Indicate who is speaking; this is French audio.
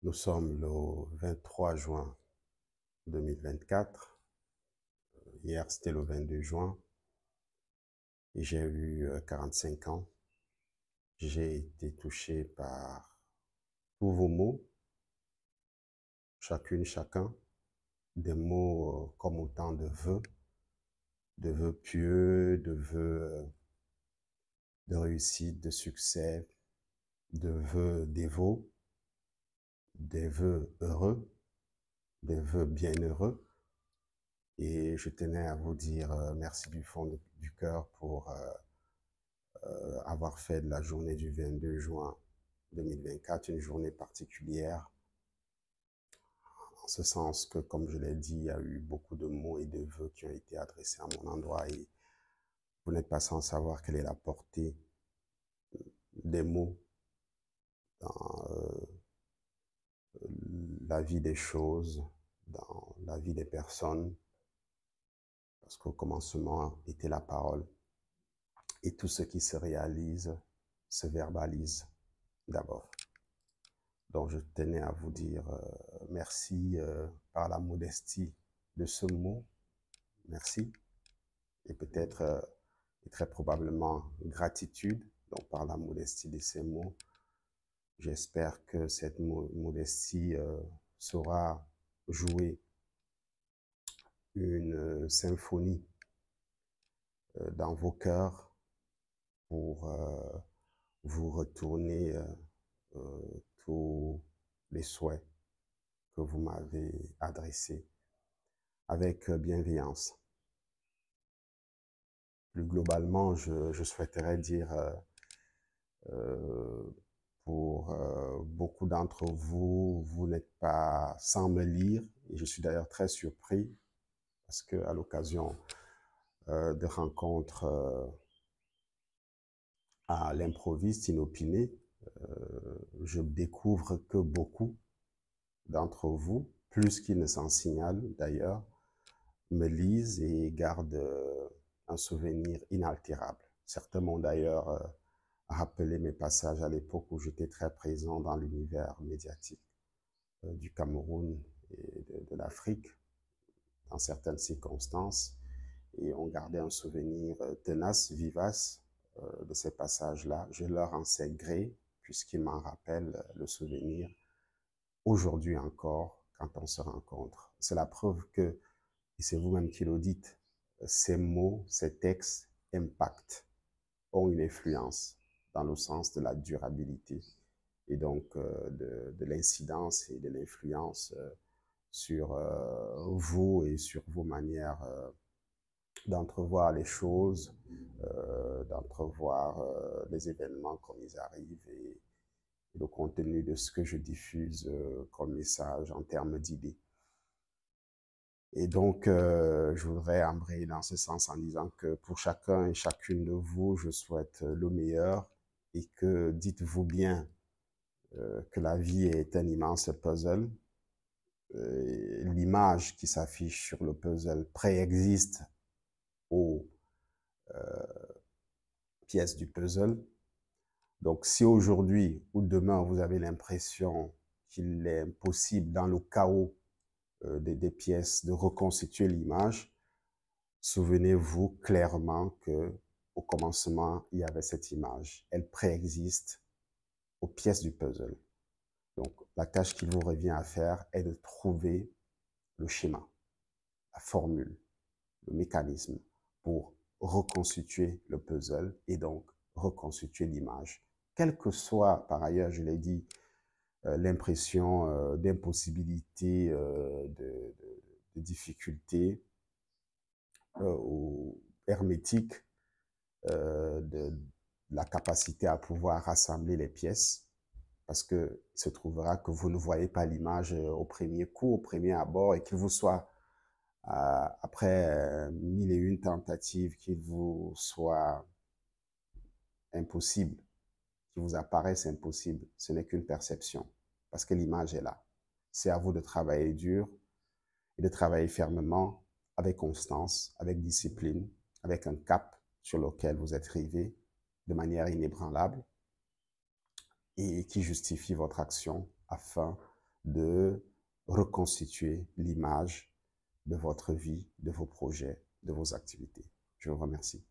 Speaker 1: Nous sommes le 23 juin 2024. Hier, c'était le 22 juin et j'ai eu 45 ans. J'ai été touché par tous vos mots, chacune, chacun, des mots comme autant de vœux pieux, de vœux de réussite, de succès, de vœux dévots, des vœux heureux, des vœux bienheureux. Et je tenais à vous dire merci du fond du cœur pour avoir fait de la journée du 22 juin 2024 une journée particulière, en ce sens que, comme je l'ai dit, il y a eu beaucoup de mots et de vœux qui ont été adressés à mon endroit et vous n'êtes pas sans savoir quelle est la portée des mots dans la vie des choses, dans la vie des personnes, parce qu'au commencement était la parole et tout ce qui se réalise se verbalise d'abord. Donc, je tenais à vous dire merci par la modestie de ce mot. Merci. Et peut-être, et très probablement, gratitude. Donc, par la modestie de ces mots, j'espère que cette modestie saura jouer une symphonie dans vos cœurs pour vous retourner tous les souhaits que vous m'avez adressés avec bienveillance. Plus globalement, je souhaiterais dire pour beaucoup d'entre vous, vous n'êtes pas sans me lire, et je suis d'ailleurs très surpris parce que à l'occasion de rencontres à l'improviste, inopiné, je découvre que beaucoup d'entre vous, plus qu'ils ne s'en signalent d'ailleurs, me lisent et gardent un souvenir inaltérable. Certains m'ont d'ailleurs rappelé mes passages à l'époque où j'étais très présent dans l'univers médiatique du Cameroun et de l'Afrique, dans certaines circonstances, et ont gardé un souvenir tenace, vivace de ces passages-là. Je leur en sais gré, puisqu'ils m'en rappellent le souvenir aujourd'hui encore quand on se rencontre. C'est la preuve que, et c'est vous-même qui le dites, ces mots, ces textes impactent, ont une influence dans le sens de la durabilité et donc de l'incidence et de l'influence sur vous et sur vos manières d'entrevoir les choses, d'entrevoir les événements comme ils arrivent et le contenu de ce que je diffuse comme message en termes d'idées. Et donc, je voudrais embrayer dans ce sens en disant que pour chacun et chacune de vous, je souhaite le meilleur et que dites-vous bien que la vie est un immense puzzle. L'image qui s'affiche sur le puzzle préexiste aux pièces du puzzle. Donc, si aujourd'hui ou demain, vous avez l'impression qu'il est impossible, dans le chaos des pièces, de reconstituer l'image, souvenez-vous clairement que au commencement, il y avait cette image. Elle préexiste aux pièces du puzzle. Donc, la tâche qu'il vous revient à faire est de trouver le schéma, la formule, le mécanisme pour reconstituer le puzzle et donc reconstituer l'image. Quelle que soit, par ailleurs, je l'ai dit, l'impression d'impossibilité, de difficulté ou hermétique de la capacité à pouvoir rassembler les pièces, parce que il se trouvera que vous ne voyez pas l'image au premier coup, au premier abord, et qu'il vous soit, après mille et une tentatives, qu'il vous soit impossible, qu'il vous apparaisse impossible. Ce n'est qu'une perception, parce que l'image est là. C'est à vous de travailler dur et de travailler fermement, avec constance, avec discipline, avec un cap sur lequel vous êtes rivé de manière inébranlable et qui justifie votre action afin de reconstituer l'image de votre vie, de vos projets, de vos activités. Je vous remercie.